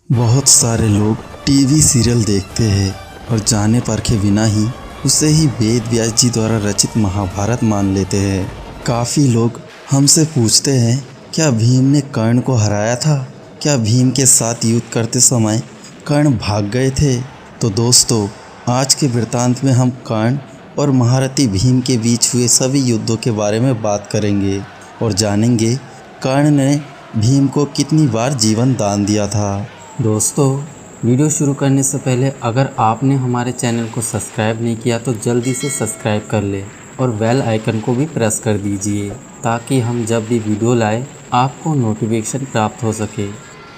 बहुत सारे लोग टीवी सीरियल देखते हैं और जाने परखे बिना ही उसे ही वेद व्यास जी द्वारा रचित महाभारत मान लेते हैं। काफ़ी लोग हमसे पूछते हैं, क्या भीम ने कर्ण को हराया था? क्या भीम के साथ युद्ध करते समय कर्ण भाग गए थे? तो दोस्तों, आज के वृत्तांत में हम कर्ण और महारथी भीम के बीच हुए सभी युद्धों के बारे में बात करेंगे और जानेंगे कर्ण ने भीम को कितनी बार जीवन दान दिया था। दोस्तों, वीडियो शुरू करने से पहले अगर आपने हमारे चैनल को सब्सक्राइब नहीं किया तो जल्दी से सब्सक्राइब कर ले और बेल आइकन को भी प्रेस कर दीजिए ताकि हम जब भी वीडियो लाए आपको नोटिफिकेशन प्राप्त हो सके।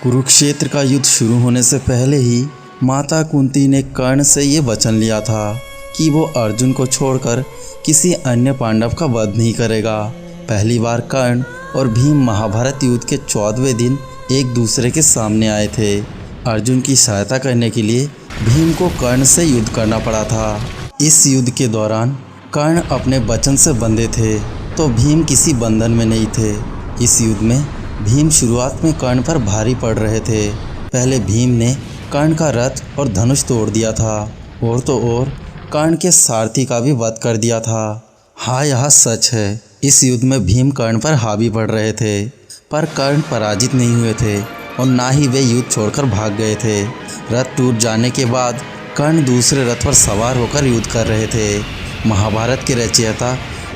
कुरुक्षेत्र का युद्ध शुरू होने से पहले ही माता कुंती ने कर्ण से ये वचन लिया था कि वो अर्जुन को छोड़कर किसी अन्य पांडव का वध नहीं करेगा। पहली बार कर्ण और भीम महाभारत युद्ध के 14वें दिन एक दूसरे के सामने आए थे। अर्जुन की सहायता करने के लिए भीम को कर्ण से युद्ध करना पड़ा था। इस युद्ध के दौरान कर्ण अपने वचन से बंधे थे तो भीम किसी बंधन में नहीं थे। इस युद्ध में भीम शुरुआत में कर्ण पर भारी पड़ रहे थे। पहले भीम ने कर्ण का रथ और धनुष तोड़ दिया था और तो और कर्ण के सारथी का भी वध कर दिया था। हाँ, यह सच है, इस युद्ध में भीम कर्ण पर हावी पड़ रहे थे, पर कर्ण पराजित नहीं हुए थे और ना ही वे युद्ध छोड़कर भाग गए थे। रथ टूट जाने के बाद कर्ण दूसरे रथ पर सवार होकर युद्ध कर रहे थे। महाभारत के रचयिता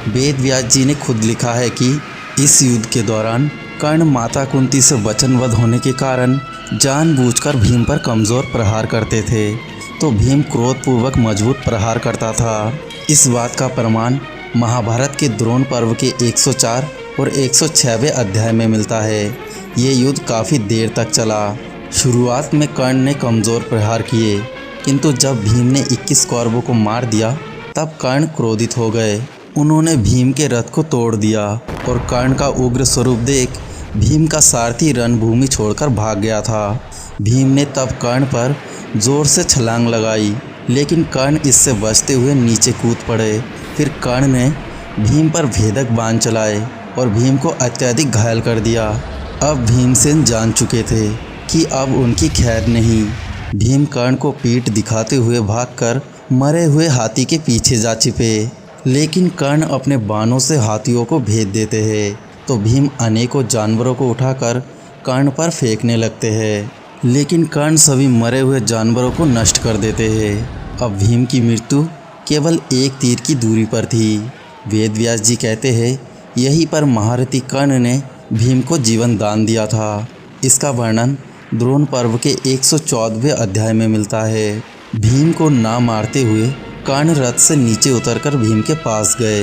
वेद व्यास जी ने खुद लिखा है कि इस युद्ध के दौरान कर्ण माता कुंती से वचनबद्ध होने के कारण जानबूझकर भीम पर कमज़ोर प्रहार करते थे, तो भीम क्रोधपूर्वक मजबूत प्रहार करता था। इस बात का प्रमाण महाभारत के द्रोण पर्व के 104 और 106वें अध्याय में मिलता है। ये युद्ध काफ़ी देर तक चला। शुरुआत में कर्ण ने कमज़ोर प्रहार किए, किंतु जब भीम ने 21 कौरवों को मार दिया तब कर्ण क्रोधित हो गए। उन्होंने भीम के रथ को तोड़ दिया और कर्ण का उग्र स्वरूप देख भीम का सारथी रणभूमि छोड़कर भाग गया था। भीम ने तब कर्ण पर जोर से छलांग लगाई, लेकिन कर्ण इससे बचते हुए नीचे कूद पड़े। फिर कर्ण ने भीम पर भेदक बाण चलाए और भीम को अत्यधिक घायल कर दिया। अब भीमसेन जान चुके थे कि अब उनकी खैर नहीं। भीम कर्ण को पीठ दिखाते हुए भागकर मरे हुए हाथी के पीछे जा छिपे, लेकिन कर्ण अपने बाणों से हाथियों को भेद देते हैं, तो भीम अनेकों जानवरों को उठाकर कर्ण पर फेंकने लगते हैं, लेकिन कर्ण सभी मरे हुए जानवरों को नष्ट कर देते हैं। अब भीम की मृत्यु केवल एक तीर की दूरी पर थी। वेद व्यास जी कहते हैं, यहीं पर महारथी कर्ण ने भीम को जीवन दान दिया था। इसका वर्णन द्रोण पर्व के 114वें अध्याय में मिलता है। भीम को ना मारते हुए कर्ण रथ से नीचे उतरकर भीम के पास गए।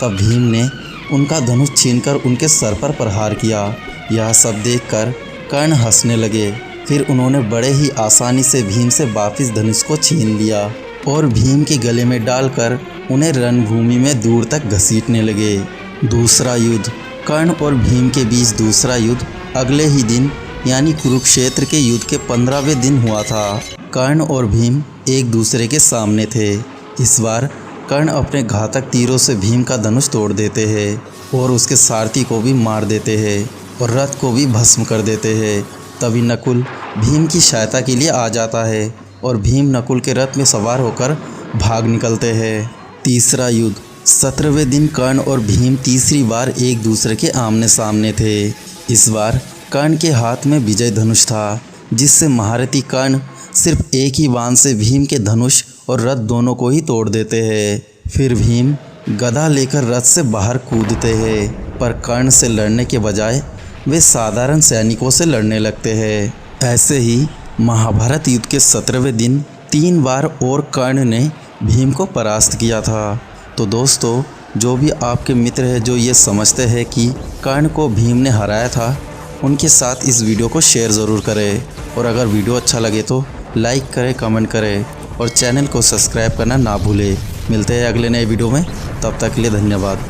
तब भीम ने उनका धनुष छीनकर उनके सर पर प्रहार किया। यह सब देखकर कर्ण हंसने लगे। फिर उन्होंने बड़े ही आसानी से भीम से वापिस धनुष को छीन लिया और भीम के गले में डालकर उन्हें रणभूमि में दूर तक घसीटने लगे। दूसरा युद्ध कर्ण और भीम के बीच दूसरा युद्ध अगले ही दिन यानी कुरुक्षेत्र के युद्ध के 15वें दिन हुआ था। कर्ण और भीम एक दूसरे के सामने थे। इस बार कर्ण अपने घातक तीरों से भीम का धनुष तोड़ देते हैं और उसके सारथी को भी मार देते हैं और रथ को भी भस्म कर देते हैं। तभी नकुल भीम की सहायता के लिए आ जाता है और भीम नकुल के रथ में सवार होकर भाग निकलते हैं। तीसरा युद्ध 17वें दिन कर्ण और भीम तीसरी बार एक दूसरे के आमने सामने थे। इस बार कर्ण के हाथ में विजय धनुष था, जिससे महारथी कर्ण सिर्फ एक ही बाण से भीम के धनुष और रथ दोनों को ही तोड़ देते हैं। फिर भीम गदा लेकर रथ से बाहर कूदते हैं, पर कर्ण से लड़ने के बजाय वे साधारण सैनिकों से लड़ने लगते हैं। ऐसे ही महाभारत युद्ध के 17वें दिन 3 बार और कर्ण ने भीम को परास्त किया था। तो दोस्तों, जो भी आपके मित्र हैं जो ये समझते हैं कि कर्ण को भीम ने हराया था, उनके साथ इस वीडियो को शेयर ज़रूर करें और अगर वीडियो अच्छा लगे तो लाइक करें, कमेंट करें और चैनल को सब्सक्राइब करना ना भूलें। मिलते हैं अगले नए वीडियो में, तब तक के लिए धन्यवाद।